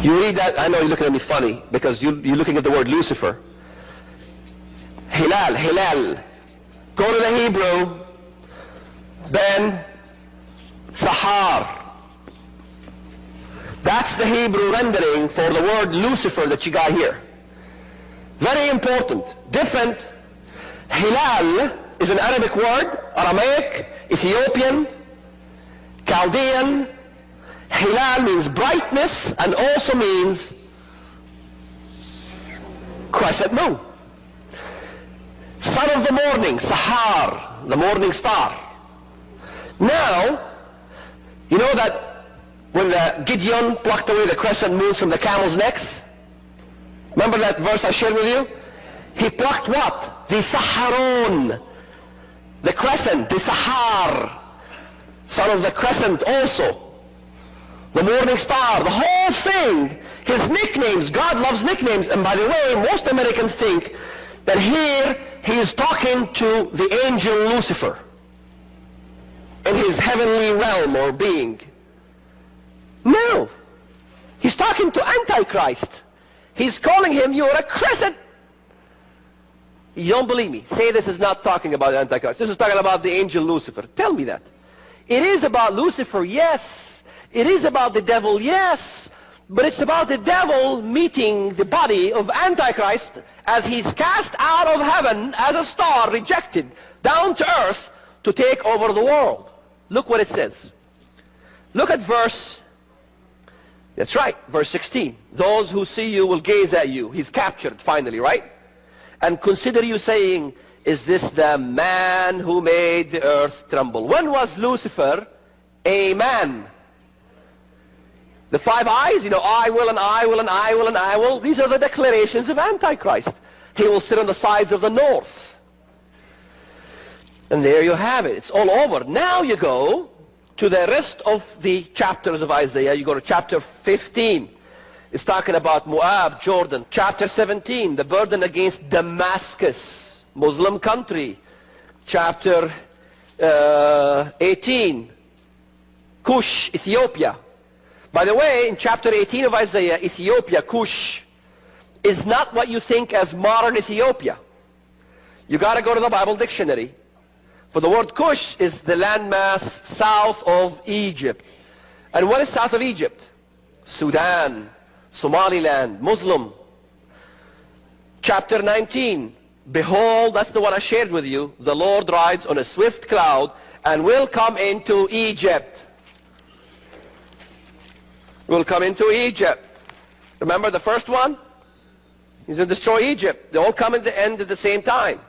You read that, I know you're looking at me funny, because you're looking at the word Lucifer. Hilal, Hilal. Go to the Hebrew, then Sahar. That's the Hebrew rendering for the word Lucifer that you got here. Very important. Different. Hilal is an Arabic word, Aramaic, Ethiopian, Chaldean. Hilal means brightness and also means crescent moon. Son of the morning, Sahar, the morning star. Now, you know that when the Gideon plucked away the crescent moons from the camels' necks? Remember that verse I shared with you? He plucked what? The Saharon, the crescent, the Sahar, son of the crescent also. The morning star, the whole thing, his nicknames. God loves nicknames. And by the way, most Americans think that here he is talking to the angel Lucifer in his heavenly realm or being. No. He's talking to Antichrist. He's calling him, you're a crescent. You don't believe me? Say this is not talking about Antichrist. This is talking about the angel Lucifer. Tell me that. It is about Lucifer, yes. It is about the devil, yes. But it's about the devil meeting the body of Antichrist as he's cast out of heaven as a star, rejected, down to earth to take over the world. Look what it says. Look at verse, that's right, verse 16. Those who see you will gaze at you. He's captured finally, right? And consider you saying, is this the man who made the earth tremble? When was Lucifer a man? The 5 eyes, you know, I will and I will and I will and I will. These are the declarations of Antichrist. He will sit on the sides of the north. And there you have it. It's all over. Now you go to the rest of the chapters of Isaiah. You go to chapter 15. It's talking about Moab, Jordan. Chapter 17, the burden against Damascus, Muslim country. Chapter 18, Cush, Ethiopia. By the way, in chapter 18 of Isaiah, Ethiopia, Cush, is not what you think as modern Ethiopia. You got to go to the Bible dictionary. For the word Cush is the landmass south of Egypt. And what is south of Egypt? Sudan, Somaliland, Muslim. Chapter 19, behold, that's the one I shared with you, the Lord rides on a swift cloud and will come into Egypt. Will come into Egypt. Remember the first one? He's going to destroy Egypt. They all come at the end at the same time.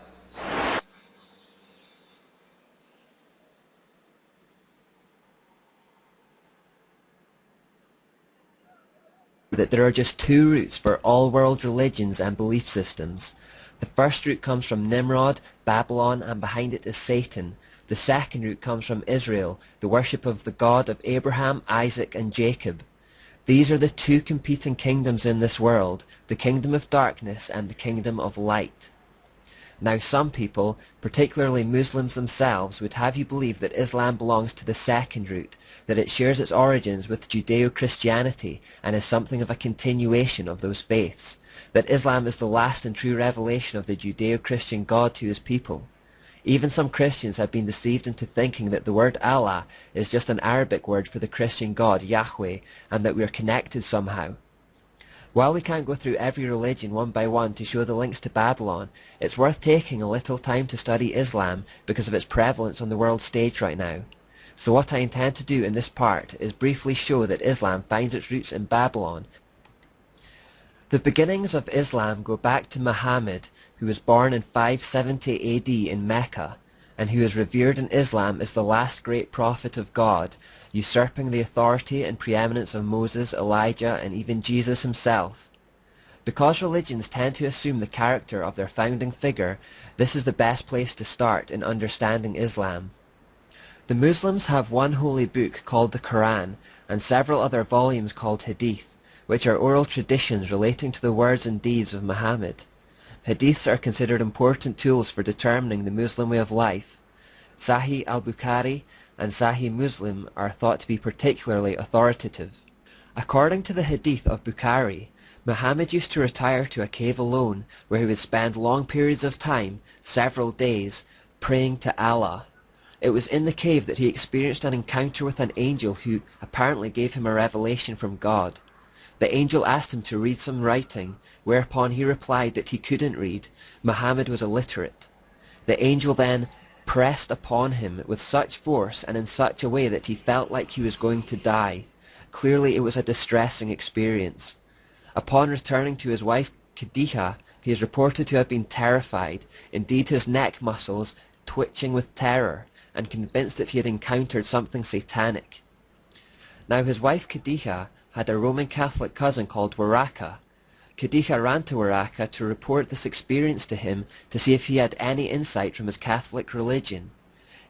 That there are just 2 roots for all world religions and belief systems. The first root comes from Nimrod, Babylon, and behind it is Satan. The second root comes from Israel, the worship of the God of Abraham, Isaac, and Jacob. These are the 2 competing kingdoms in this world, the kingdom of darkness and the kingdom of light. Now some people, particularly Muslims themselves, would have you believe that Islam belongs to the second root, that it shares its origins with Judeo-Christianity and is something of a continuation of those faiths, that Islam is the last and true revelation of the Judeo-Christian God to his people. Even some Christians have been deceived into thinking that the word Allah is just an Arabic word for the Christian God, Yahweh, and that we are connected somehow. While we can't go through every religion one by one to show the links to Babylon, it's worth taking a little time to study Islam because of its prevalence on the world stage right now. So what I intend to do in this part is briefly show that Islam finds its roots in Babylon. The beginnings of Islam go back to Muhammad, who was born in 570 AD in Mecca, and who is revered in Islam as the last great prophet of God, usurping the authority and preeminence of Moses, Elijah, and even Jesus himself. Because religions tend to assume the character of their founding figure, this is the best place to start in understanding Islam. The Muslims have one holy book called the Quran, and several other volumes called Hadith, which are oral traditions relating to the words and deeds of Muhammad. Hadiths are considered important tools for determining the Muslim way of life. Sahih al-Bukhari and Sahih Muslim are thought to be particularly authoritative. According to the Hadith of Bukhari, Muhammad used to retire to a cave alone where he would spend long periods of time, several days, praying to Allah. It was in the cave that he experienced an encounter with an angel who apparently gave him a revelation from God. The angel asked him to read some writing, whereupon he replied that he couldn't read. Muhammad was illiterate. The angel then pressed upon him with such force and in such a way that he felt like he was going to die. Clearly it was a distressing experience. Upon returning to his wife Khadija, he is reported to have been terrified, indeed his neck muscles twitching with terror, and convinced that he had encountered something satanic. Now his wife Khadija had a Roman Catholic cousin called Waraka. Khadija ran to Waraka to report this experience to him to see if he had any insight from his Catholic religion.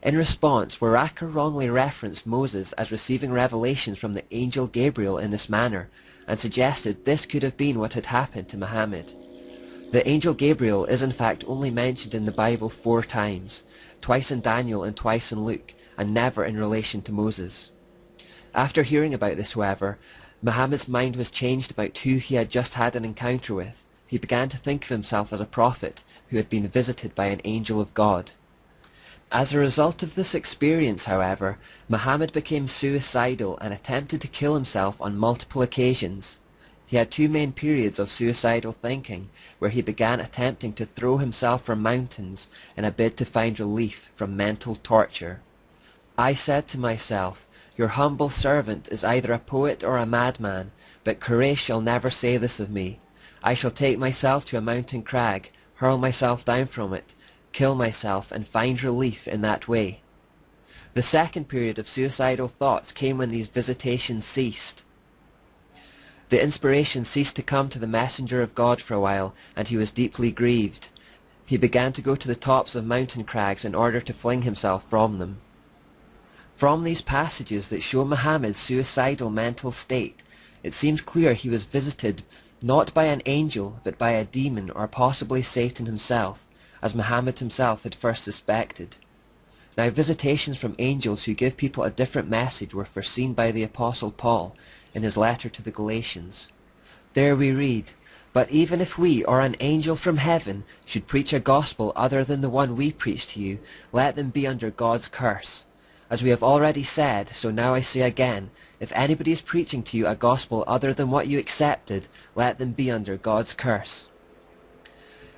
In response, Waraka wrongly referenced Moses as receiving revelations from the angel Gabriel in this manner, and suggested this could have been what had happened to Muhammad. The angel Gabriel is in fact only mentioned in the Bible 4 times, twice in Daniel and twice in Luke, and never in relation to Moses. After hearing about this, however, Muhammad's mind was changed about who he had just had an encounter with. He began to think of himself as a prophet who had been visited by an angel of God. As a result of this experience, however, Muhammad became suicidal and attempted to kill himself on multiple occasions. He had 2 main periods of suicidal thinking, where he began attempting to throw himself from mountains in a bid to find relief from mental torture. I said to myself, "Your humble servant is either a poet or a madman, but Quraysh shall never say this of me. I shall take myself to a mountain crag, hurl myself down from it, kill myself, and find relief in that way." The second period of suicidal thoughts came when these visitations ceased. The inspiration ceased to come to the messenger of God for a while, and he was deeply grieved. He began to go to the tops of mountain crags in order to fling himself from them. From these passages that show Muhammad's suicidal mental state, it seemed clear he was visited not by an angel but by a demon, or possibly Satan himself, as Muhammad himself had first suspected. Now visitations from angels who give people a different message were foreseen by the Apostle Paul in his letter to the Galatians. There we read, "But even if we or an angel from heaven should preach a gospel other than the one we preach to you, let them be under God's curse. As we have already said, so now I say again, if anybody is preaching to you a gospel other than what you accepted, let them be under God's curse."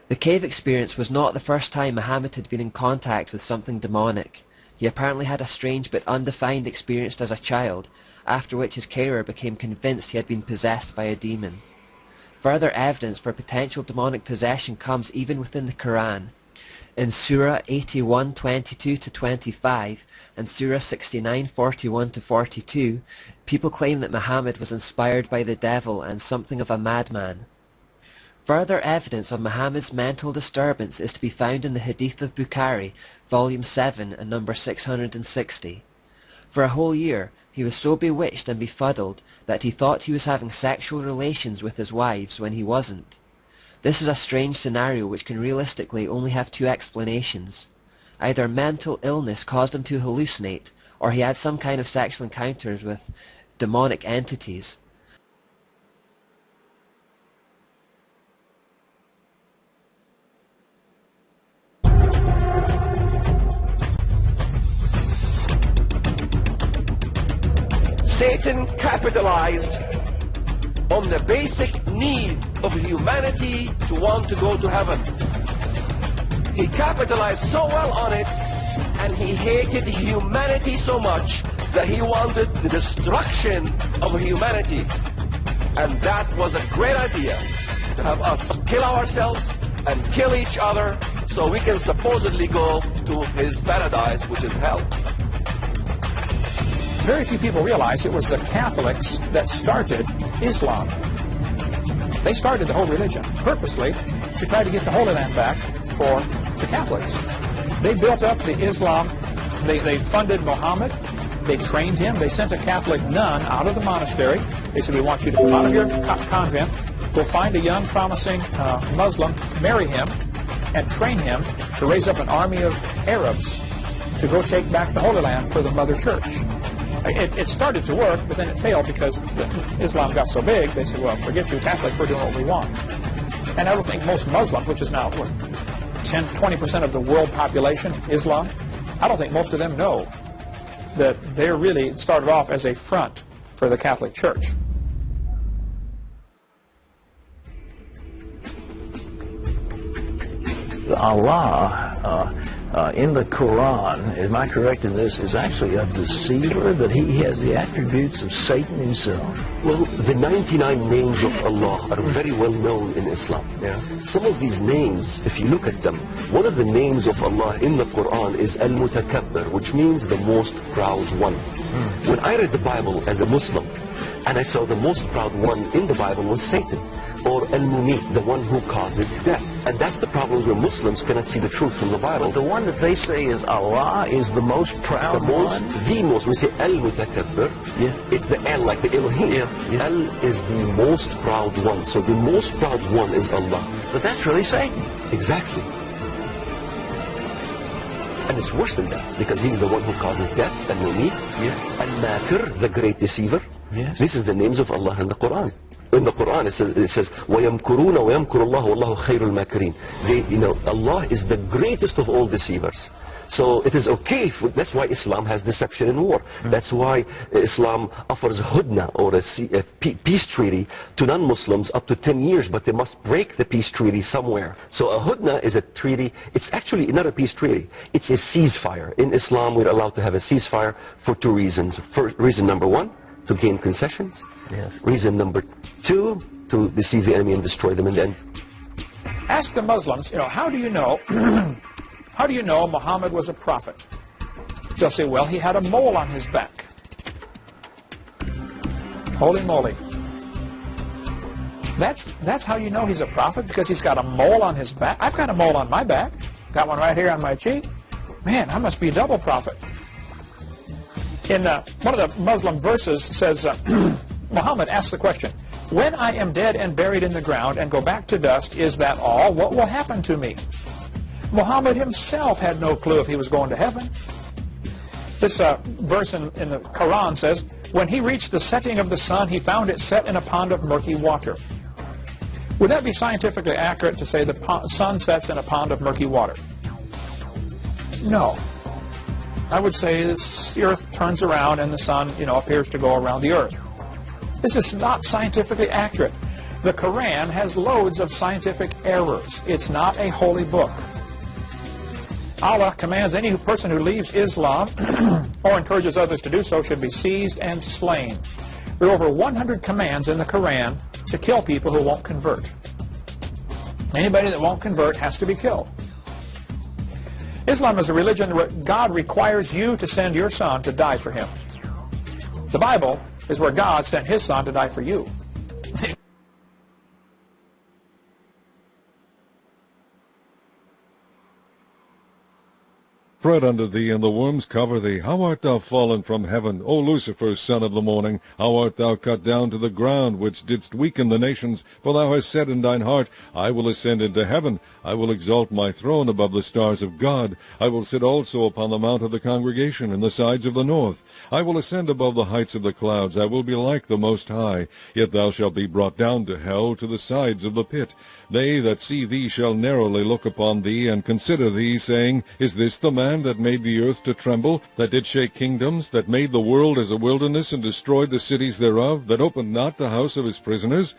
The cave experience was not the first time Muhammad had been in contact with something demonic. He apparently had a strange but undefined experience as a child, after which his carer became convinced he had been possessed by a demon. Further evidence for potential demonic possession comes even within the Quran. In Surah 81:22-25 and Surah 69:41-42, people claim that Muhammad was inspired by the devil and something of a madman. Further evidence of Muhammad's mental disturbance is to be found in the Hadith of Bukhari, volume 7 and number 660. For a whole year, he was so bewitched and befuddled that he thought he was having sexual relations with his wives when he wasn't. This is a strange scenario which can realistically only have 2 explanations. Either mental illness caused him to hallucinate, or he had some kind of sexual encounters with demonic entities. Satan capitalized on the basic need of humanity to want to go to heaven. He capitalized so well on it, and he hated humanity so much that he wanted the destruction of humanity. And that was a great idea, to have us kill ourselves and kill each other so we can supposedly go to his paradise, which is hell. Very few people realize it was the Catholics that started Islam. They started the whole religion purposely to try to get the Holy Land back for the Catholics. They built up the Islam, they funded Muhammad, they trained him, they sent a Catholic nun out of the monastery. They said, "We want you to come out of your convent, go find a young promising Muslim, marry him, and train him to raise up an army of Arabs to go take back the Holy Land for the Mother Church. It started to work, but then it failed because Islam got so big, they said, well, forget you, Catholic, we're doing what we want. And I don't think most Muslims, which is now, what, 10-20% of the world population, Islam, I don't think most of them know that they're really started off as a front for the Catholic Church. Allah in the Quran, am I correct in this, is actually a deceiver, that he has the attributes of Satan himself? Well, the 99 names of Allah are very well known in Islam. Yeah. Some of these names, if you look at them, one of the names of Allah in the Quran is Al-Mutakabbir, which means the most proud one. When I read the Bible as a Muslim, and I saw the most proud one in the Bible was Satan, or Al-Mumit, the one who causes death. And that's the problem where Muslims cannot see the truth from the Bible. But the one that they say is Allah is the most proud one? The most, we say Al-Mutakabbir, Yeah. it's the Al, like the Elohim. Yeah. Al is the most proud one, so the most proud one is Allah. But that's really Satan. Exactly. And it's worse than that, because he's the one who causes death, Al-Mumit, Al-Makir, the great deceiver. Yes. This is the names of Allah in the Quran. In the Quran it says وَيَمْكُرُونَ وَيَمْكُرُ اللَّهُ وَاللَّهُ خَيْرُ الْمَاكِرِينَ. Allah is the greatest of all deceivers. So it is okay, that's why Islam has deception in war. That's why Islam offers hudna, or a peace treaty, to non-Muslims up to 10 years, but they must break the peace treaty somewhere. So a hudna is a treaty, it's actually not a peace treaty, it's a ceasefire. In Islam we're allowed to have a ceasefire for two reasons. First, reason number one, to gain concessions. Yes. Reason number two, to deceive the enemy and destroy them in the end. Ask the Muslims, how do you know how do you know Muhammad was a prophet? They'll say, well, he had a mole on his back. Holy moly. That's how you know he's a prophet, because he's got a mole on his back. I've got a mole on my back. Got one right here on my cheek. Man, I must be a double prophet. In one of the Muslim verses says, Muhammad asks the question, when I am dead and buried in the ground and go back to dust, is that all? What will happen to me? Muhammad himself had no clue if he was going to heaven. This verse in the Quran says, when he reached the setting of the sun, he found it set in a pond of murky water. Would that be scientifically accurate to say the sun sets in a pond of murky water? No. I would say the earth turns around and the sun, appears to go around the earth. This is not scientifically accurate. The Quran has loads of scientific errors. It's not a holy book. Allah commands any person who leaves Islam or encourages others to do so should be seized and slain. There are over 100 commands in the Quran to kill people who won't convert. Anybody that won't convert has to be killed. Islam is a religion where God requires you to send your son to die for him. The Bible is where God sent his son to die for you. Spread under thee, and the worms cover thee. How art thou fallen from heaven, O Lucifer, son of the morning? How art thou cut down to the ground, which didst weaken the nations? For thou hast said in thine heart, I will ascend into heaven. I will exalt my throne above the stars of God. I will sit also upon the mount of the congregation in the sides of the north. I will ascend above the heights of the clouds. I will be like the Most High. Yet thou shalt be brought down to hell, to the sides of the pit. They that see thee shall narrowly look upon thee, and consider thee, saying, Is this the man that made the earth to tremble, that did shake kingdoms, that made the world as a wilderness, and destroyed the cities thereof, that opened not the house of his prisoners?